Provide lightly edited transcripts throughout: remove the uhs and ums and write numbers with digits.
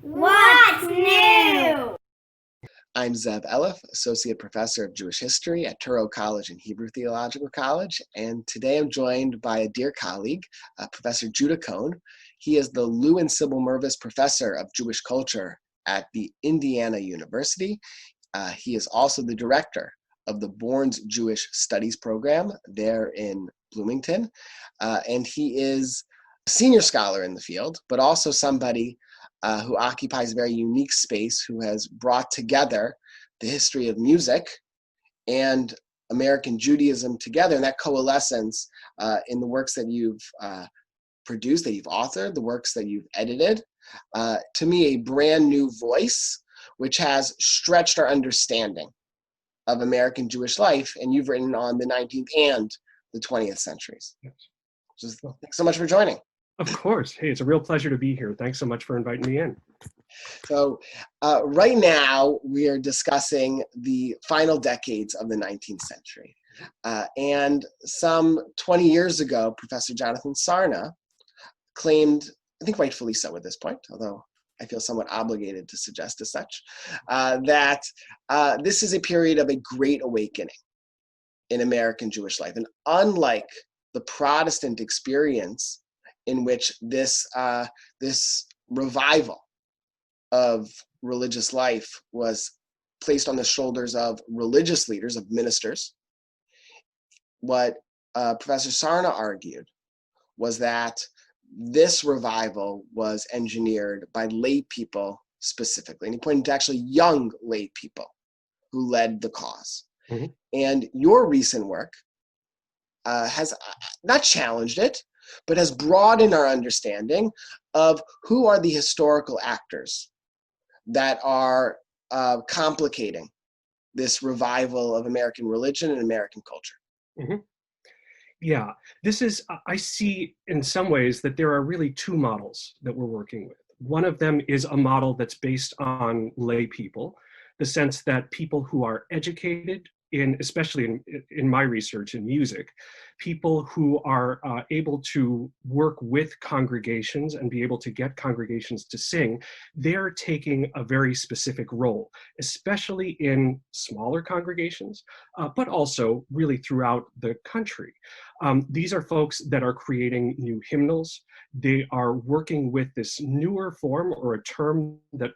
What's new? I'm Zev Elif, Associate Professor of Jewish History at Touro College and Hebrew Theological College, and today I'm joined by a dear colleague, Professor Judah Cohen. He is the Lou and Sybil Mervis Professor of Jewish Culture at the Indiana University. He is also the director of the Bourne's Jewish Studies program there in Bloomington, and he is a senior scholar in the field, but also somebody who occupies a very unique space, who has brought together the history of music and American Judaism together, and that coalescence in the works that you've produced, that you've authored, the works that you've edited, to me a brand new voice, which has stretched our understanding of American Jewish life, and you've written on the 19th and the 20th centuries. Yes. Just thanks so much for joining. Of course. Hey, it's a real pleasure to be here. Thanks so much for inviting me in. So right now we are discussing the final decades of the 19th century. And some 20 years ago, Professor Jonathan Sarna claimed, I think rightfully so at this point, although I feel somewhat obligated to suggest as such, that this is a period of a great awakening in American Jewish life. And unlike the Protestant experience, in which this revival of religious life was placed on the shoulders of religious leaders, of ministers, what Professor Sarna argued was that this revival was engineered by lay people specifically. And he pointed to actually young lay people who led the cause. Mm-hmm. And your recent work has not challenged it, but has broadened our understanding of who are the historical actors that are complicating this revival of American religion and American culture. Mm-hmm. Yeah, this is, I see in some ways that there are really two models that we're working with. One of them is a model that's based on lay people, the sense that people who are educated, especially in my research in music, people who are able to work with congregations and be able to get congregations to sing, they're taking a very specific role, especially in smaller congregations, but also really throughout the country. These are folks that are creating new hymnals. They are working with this newer form, or a term that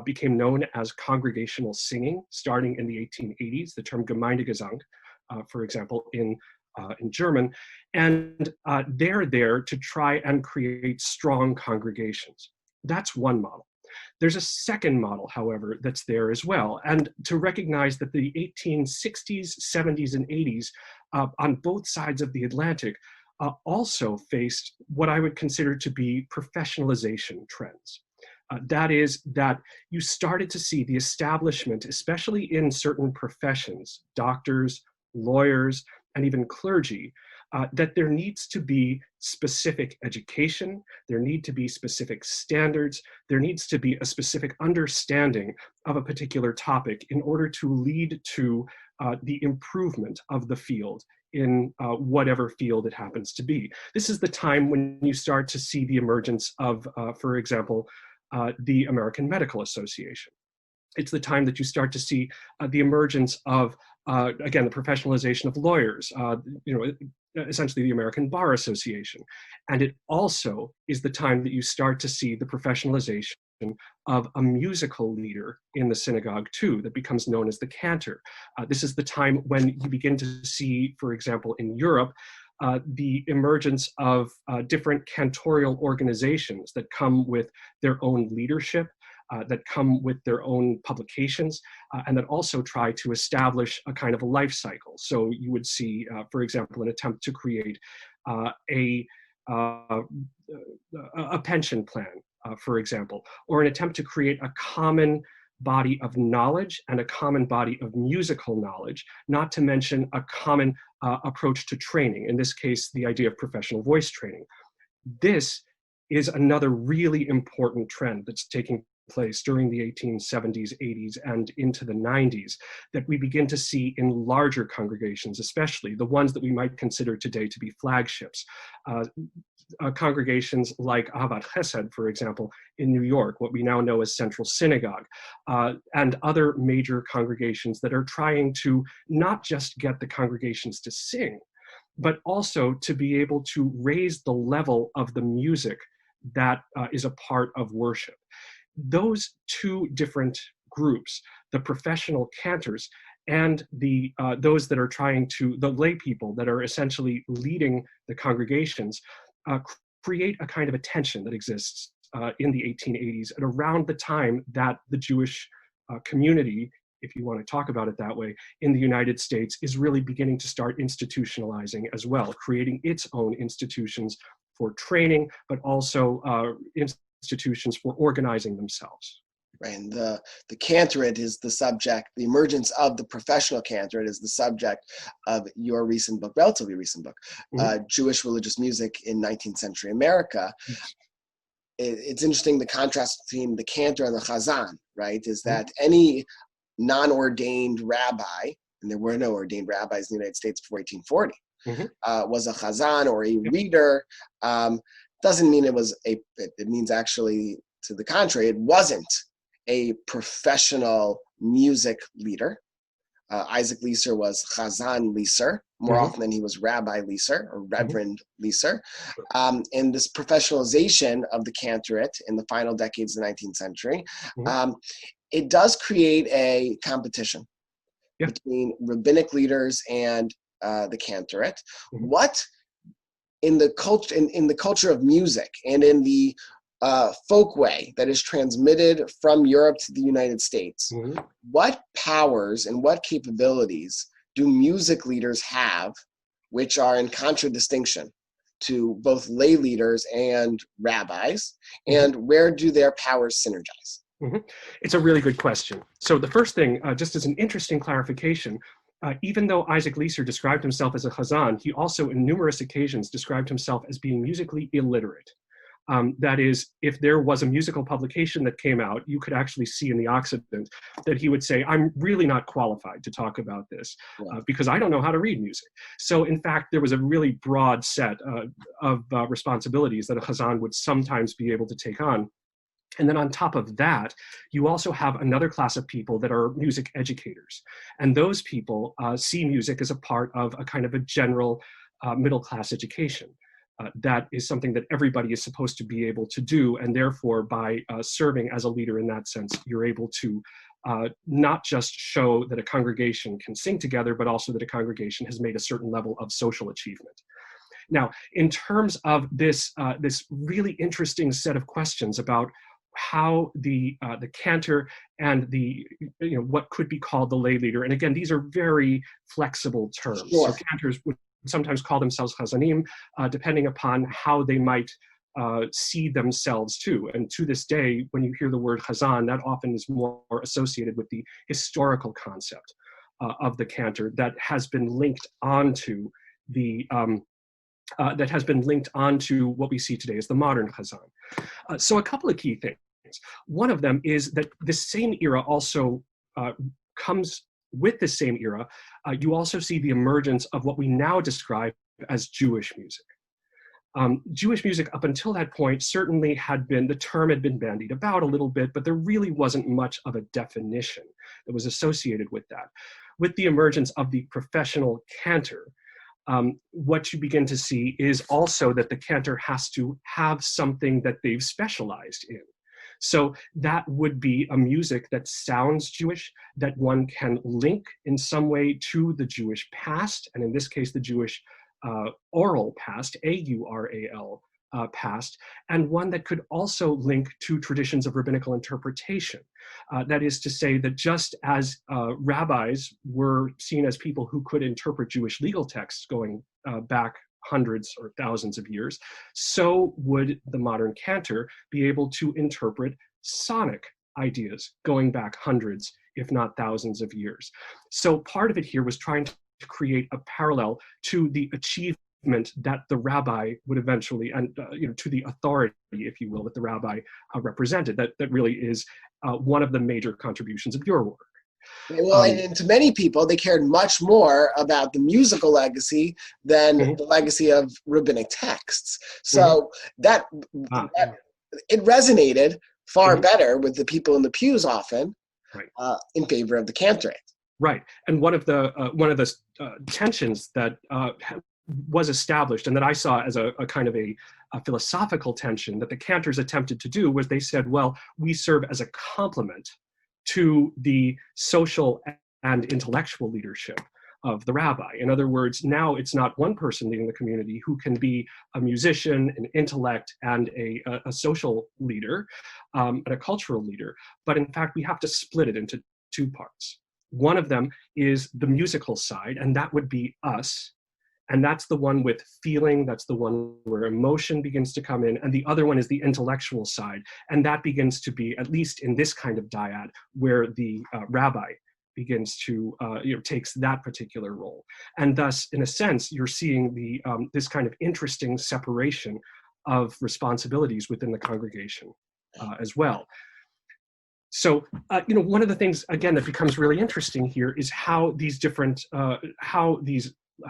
became known as congregational singing starting in the 1880s, the term Gemeindegesang, for example, in German. And they're there to try and create strong congregations. That's one model. There's a second model, however, that's there as well. And to recognize that the 1860s, 70s, and 80s on both sides of the Atlantic also faced what I would consider to be professionalization trends. That is that you started to see the establishment, especially in certain professions, doctors, lawyers, and even clergy, that there needs to be specific education, there need to be specific standards, there needs to be a specific understanding of a particular topic in order to lead to the improvement of the field in whatever field it happens to be. This is the time when you start to see the emergence of, for example, the American Medical Association. It's the time that you start to see the emergence of, again, the professionalization of lawyers, essentially the American Bar Association. And it also is the time that you start to see the professionalization of a musical leader in the synagogue too, that becomes known as the cantor. This is the time when you begin to see, for example, in Europe, the emergence of different cantorial organizations that come with their own leadership, that come with their own publications, and that also try to establish a kind of a life cycle. So you would see, for example, an attempt to create a pension plan, for example, or an attempt to create a common body of knowledge and a common body of musical knowledge, not to mention a common approach to training, in this case, the idea of professional voice training. This is another really important trend that's taking place during the 1870s, 80s, and into the 90s that we begin to see in larger congregations, especially the ones that we might consider today to be flagships. congregations like Ahavat Chesed, for example, in New York, what we now know as Central Synagogue, and other major congregations that are trying to not just get the congregations to sing, but also to be able to raise the level of the music that is a part of worship. Those two different groups, the professional cantors and the those that are trying to, the lay people that are essentially leading the congregations, create a kind of a tension that exists in the 1880s and around the time that the Jewish community, if you want to talk about it that way, in the United States is really beginning to start institutionalizing as well, creating its own institutions for training, but also institutions for organizing themselves. Right, and the cantorate is the subject, the emergence of the professional cantorate is the subject of your recent book, relatively recent book, Jewish Religious Music in 19th Century America. It's interesting, the contrast between the cantor and the chazan, right, is that any non-ordained rabbi, and there were no ordained rabbis in the United States before 1840, was a chazan or a reader. Doesn't mean it means actually to the contrary, it wasn't a professional music leader. Isaac Leeser was Chazan Leeser more often than he was Rabbi Leeser or Reverend Leeser. And this professionalization of the cantorate in the final decades of the 19th century, it does create a competition between rabbinic leaders and the cantorate. What in the culture, in the culture of music and in the folk way that is transmitted from Europe to the United States, what powers and what capabilities do music leaders have which are in contradistinction to both lay leaders and rabbis, and where do their powers synergize? It's a really good question. So the first thing, just as an interesting clarification, even though Isaac Leeser described himself as a chazan, he also in numerous occasions described himself as being musically illiterate. That is, if there was a musical publication that came out, you could actually see in the Occident that he would say, I'm really not qualified to talk about this because I don't know how to read music. So in fact, there was a really broad set of responsibilities that a chazan would sometimes be able to take on. And then on top of that, you also have another class of people that are music educators. And those people see music as a part of a kind of a general middle-class education. That is something that everybody is supposed to be able to do, and therefore by serving as a leader in that sense, you're able to not just show that a congregation can sing together, but also that a congregation has made a certain level of social achievement. Now, in terms of this, this really interesting set of questions about how the cantor and the, what could be called the lay leader, and again, these are very flexible terms. So cantors would sometimes call themselves chazanim, depending upon how they might see themselves too. And to this day, when you hear the word chazan, that often is more associated with the historical concept of the cantor that has been linked onto the what we see today as the modern chazan. So a couple of key things. One of them is that the same era also comes with the same era, you also see the emergence of what we now describe as Jewish music. Jewish music up until that point certainly had been, the term had been bandied about a little bit, but there really wasn't much of a definition that was associated with that. With the emergence of the professional cantor, what you begin to see is also that the cantor has to have something that they've specialized in. So that would be a music that sounds Jewish, that one can link in some way to the Jewish past, and in this case, the Jewish oral past, A-U-R-A-L past, and one that could also link to traditions of rabbinical interpretation. That is to say that just as rabbis were seen as people who could interpret Jewish legal texts going back hundreds or thousands of years, so would the modern cantor be able to interpret sonic ideas going back hundreds, if not thousands of years. So part of it here was trying to create a parallel to the achievement that the rabbi would eventually, and to the authority, if you will, that the rabbi represented. That really is one of the major contributions of your work. Well, and to many people, they cared much more about the musical legacy than the legacy of rabbinic texts. So that it resonated far better with the people in the pews often, in favor of the cantorate. Right, and one of the tensions that was established, and that I saw as a kind of a philosophical tension that the cantors attempted to do, was they said, well, we serve as a complement to the social and intellectual leadership of the rabbi. In other words, now it's not one person leading the community who can be a musician, an intellect, and a social leader, and a cultural leader, but in fact, we have to split it into two parts. One of them is the musical side, and that would be us. And that's the one with feeling, that's the one where emotion begins to come in, and the other one is the intellectual side. And that begins to be, at least in this kind of dyad, where the rabbi begins to, takes that particular role. And thus, in a sense, you're seeing the this kind of interesting separation of responsibilities within the congregation as well. So, one of the things, again, that becomes really interesting here is how these different, how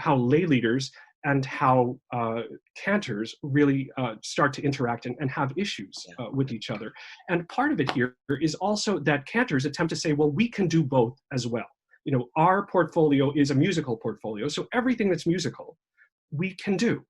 lay leaders and how cantors really start to interact and have issues with each other. And part of it here is also that cantors attempt to say, well, we can do both as well. Our portfolio is a musical portfolio, so everything that's musical, we can do.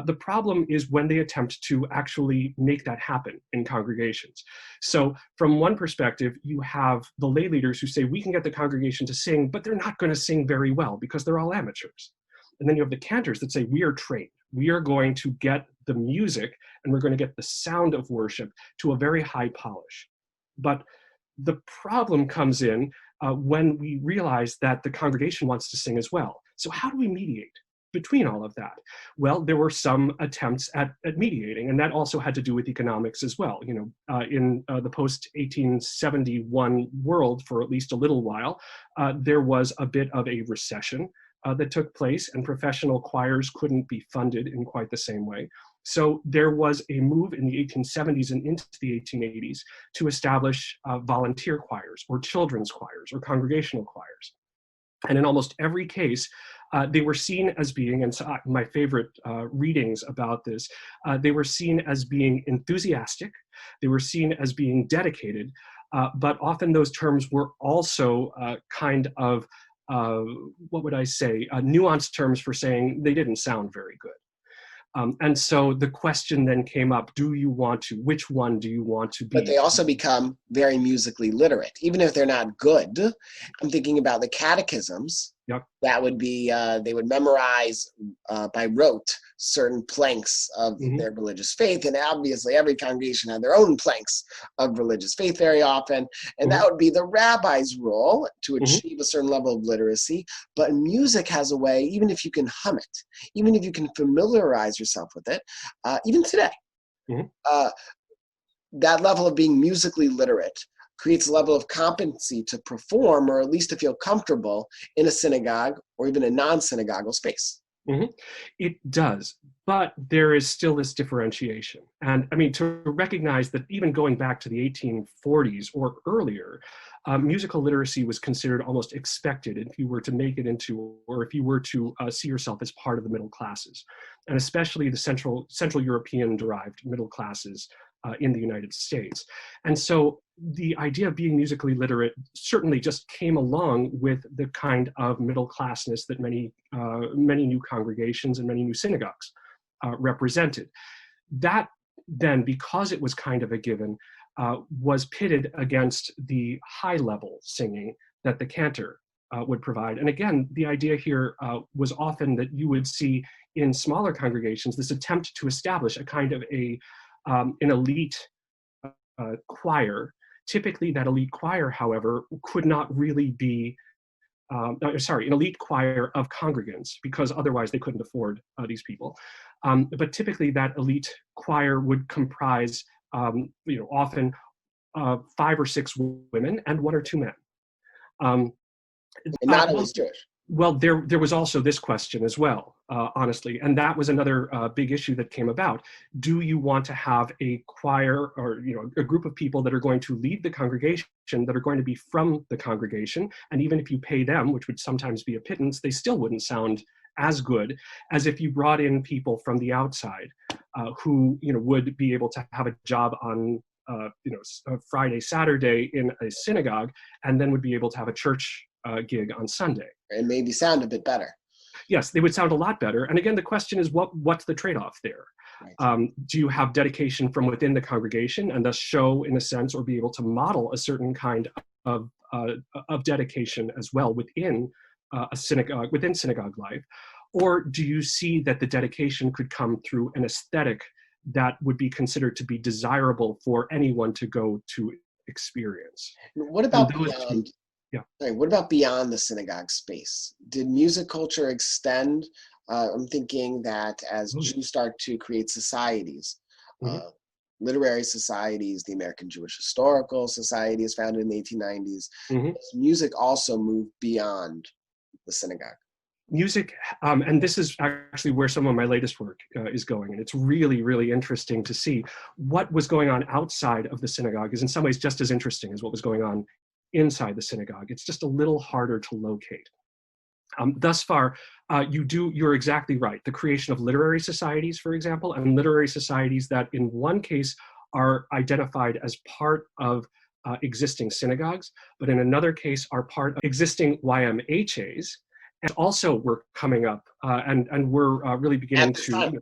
The problem is when they attempt to actually make that happen in congregations. So from one perspective, you have the lay leaders who say, we can get the congregation to sing, but they're not going to sing very well because they're all amateurs. And then you have the cantors that say, we are trained. We are going to get the music and we're going to get the sound of worship to a very high polish. But the problem comes in when we realize that the congregation wants to sing as well. So how do we mediate between all of that? Well, there were some attempts at mediating, and that also had to do with economics as well. In the post-1871 world, for at least a little while, there was a bit of a recession that took place, and professional choirs couldn't be funded in quite the same way. So there was a move in the 1870s and into the 1880s to establish volunteer choirs, or children's choirs, or congregational choirs. And in almost every case, they were seen as being, and so my favorite readings about this, they were seen as being enthusiastic, they were seen as being dedicated, but often those terms were also kind of, what would I say, nuanced terms for saying they didn't sound very good. And so the question then came up, which one do you want to be? But they also become very musically literate, even if they're not good. I'm thinking about the catechisms. Yep. That would be, they would memorize by rote certain planks of their religious faith. And obviously every congregation had their own planks of religious faith very often. And that would be the rabbi's role to achieve a certain level of literacy. But music has a way, even if you can hum it, even if you can familiarize yourself with it, even today, that level of being musically literate creates a level of competency to perform, or at least to feel comfortable in a synagogue or even a non-synagogal space. It does, but there is still this differentiation. And I mean, to recognize that even going back to the 1840s or earlier, musical literacy was considered almost expected if you were to make it into, or if you were to see yourself as part of the middle classes, and especially the Central European derived middle classes in the United States. And so the idea of being musically literate certainly just came along with the kind of middle classness that many new congregations and many new synagogues represented. That then, because it was kind of a given, was pitted against the high level singing that the cantor would provide. And again, the idea here was often that you would see in smaller congregations this attempt to establish a kind of an elite choir. Typically, that elite choir, however, could not really be, an elite choir of congregants, because otherwise they couldn't afford these people. But typically, that elite choir would comprise, often 5 or 6 women and 1 or 2 men. And not always Jewish. Well, there was also this question as well, honestly, and that was another big issue that came about. Do you want to have a choir or a group of people that are going to lead the congregation, that are going to be from the congregation, and even if you pay them, which would sometimes be a pittance, they still wouldn't sound as good as if you brought in people from the outside who would be able to have a job on a Friday, Saturday in a synagogue, and then would be able to have a church gig on Sunday. And maybe sound a bit better. Yes, they would sound a lot better. And again, the question is, what's the trade-off there? Right. Do you have dedication from within the congregation and thus show, in a sense, or be able to model a certain kind of dedication as well within a synagogue, within synagogue life? Or do you see that the dedication could come through an aesthetic that would be considered to be desirable for anyone to go to experience? What about beyond? Yeah. Sorry, what about beyond the synagogue space? Did music culture extend? I'm thinking that as Jews start to create societies, literary societies, the American Jewish Historical Society is founded in the 1890s. Does music also move beyond the synagogue? Music, and this is actually where some of my latest work is going, and it's really, really interesting to see what was going on outside of the synagogue is in some ways just as interesting as what was going on inside the synagogue. It's just a little harder to locate. Thus far, you're exactly right. The creation of literary societies, for example, and literary societies that in one case are identified as part of existing synagogues, but in another case are part of existing YMHAs, and also were coming up and we're really beginning to,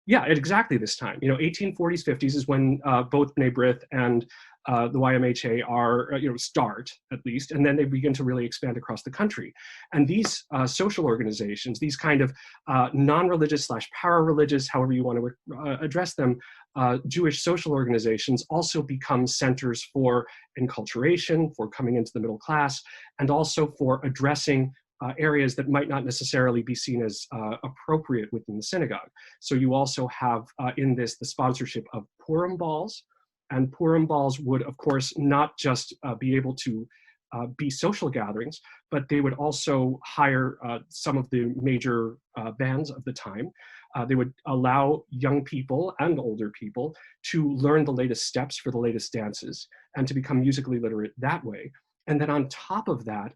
yeah, at exactly this time. 1840s, 50s is when both B'nai B'rith and the YMHA are, start at least, and then they begin to really expand across the country. And these social organizations, these kind of non-religious / para-religious, however you want to address them, Jewish social organizations also become centers for enculturation, for coming into the middle class, and also for addressing areas that might not necessarily be seen as appropriate within the synagogue. So you also have in this the sponsorship of Purim balls, and Purim balls would, of course, not just be able to be social gatherings, but they would also hire some of the major bands of the time. They would allow young people and older people to learn the latest steps for the latest dances and to become musically literate that way. And then on top of that,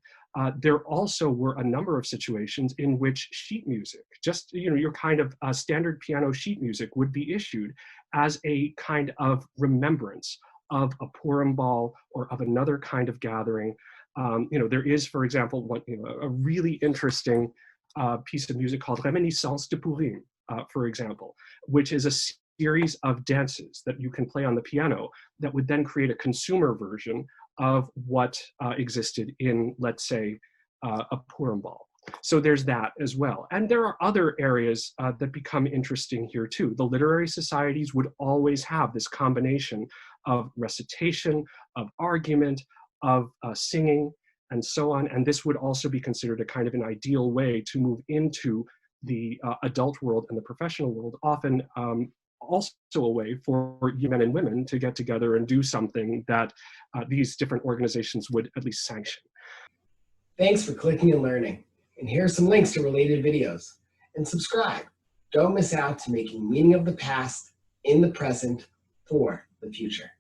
there also were a number of situations in which sheet music, just your kind of standard piano sheet music, would be issued as a kind of remembrance of a Purim ball or of another kind of gathering. There is, for example, a really interesting piece of music called Reminiscence de Purim, for example, which is a series of dances that you can play on the piano that would then create a consumer version of what existed in, let's say, a Purim ball. So there's that as well. And there are other areas that become interesting here too. The literary societies would always have this combination of recitation, of argument, of singing, and so on. And this would also be considered a kind of an ideal way to move into the adult world and the professional world, often also a way for men and women to get together and do something that these different organizations would at least sanction. Thanks for clicking and learning. And here are some links to related videos. And subscribe. Don't miss out to making meaning of the past in the present for the future.